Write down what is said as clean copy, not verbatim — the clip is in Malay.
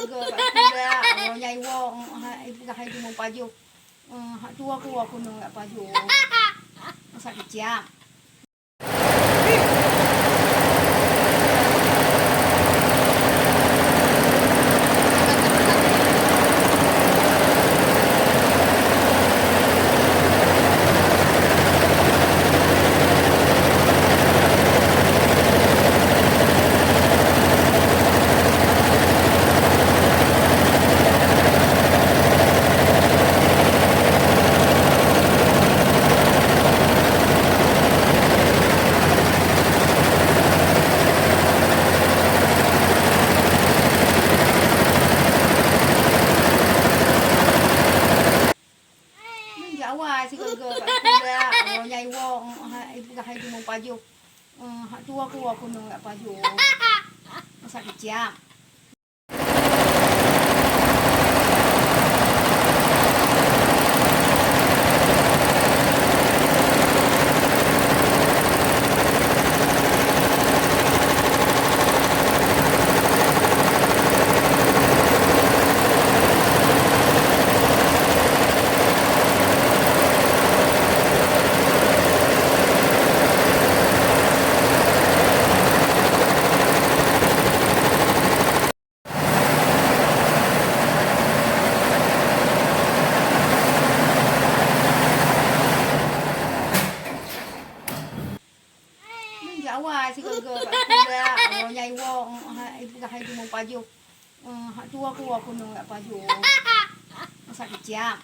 sigurga kat sekolah. Nyai wong ibu dah hai mau paju. Hak tua aku nak kat paju. Masa kejam. Awal sigurga kat sekolah. Nyai wong ibu dah hai mau paju. Hak tua aku nak kat paju. Masa kejam. Awal sigurga kat sekolah. Nyai wong ibu dah hai mau paju. Hak tua aku nak kat paju. Masa kejam.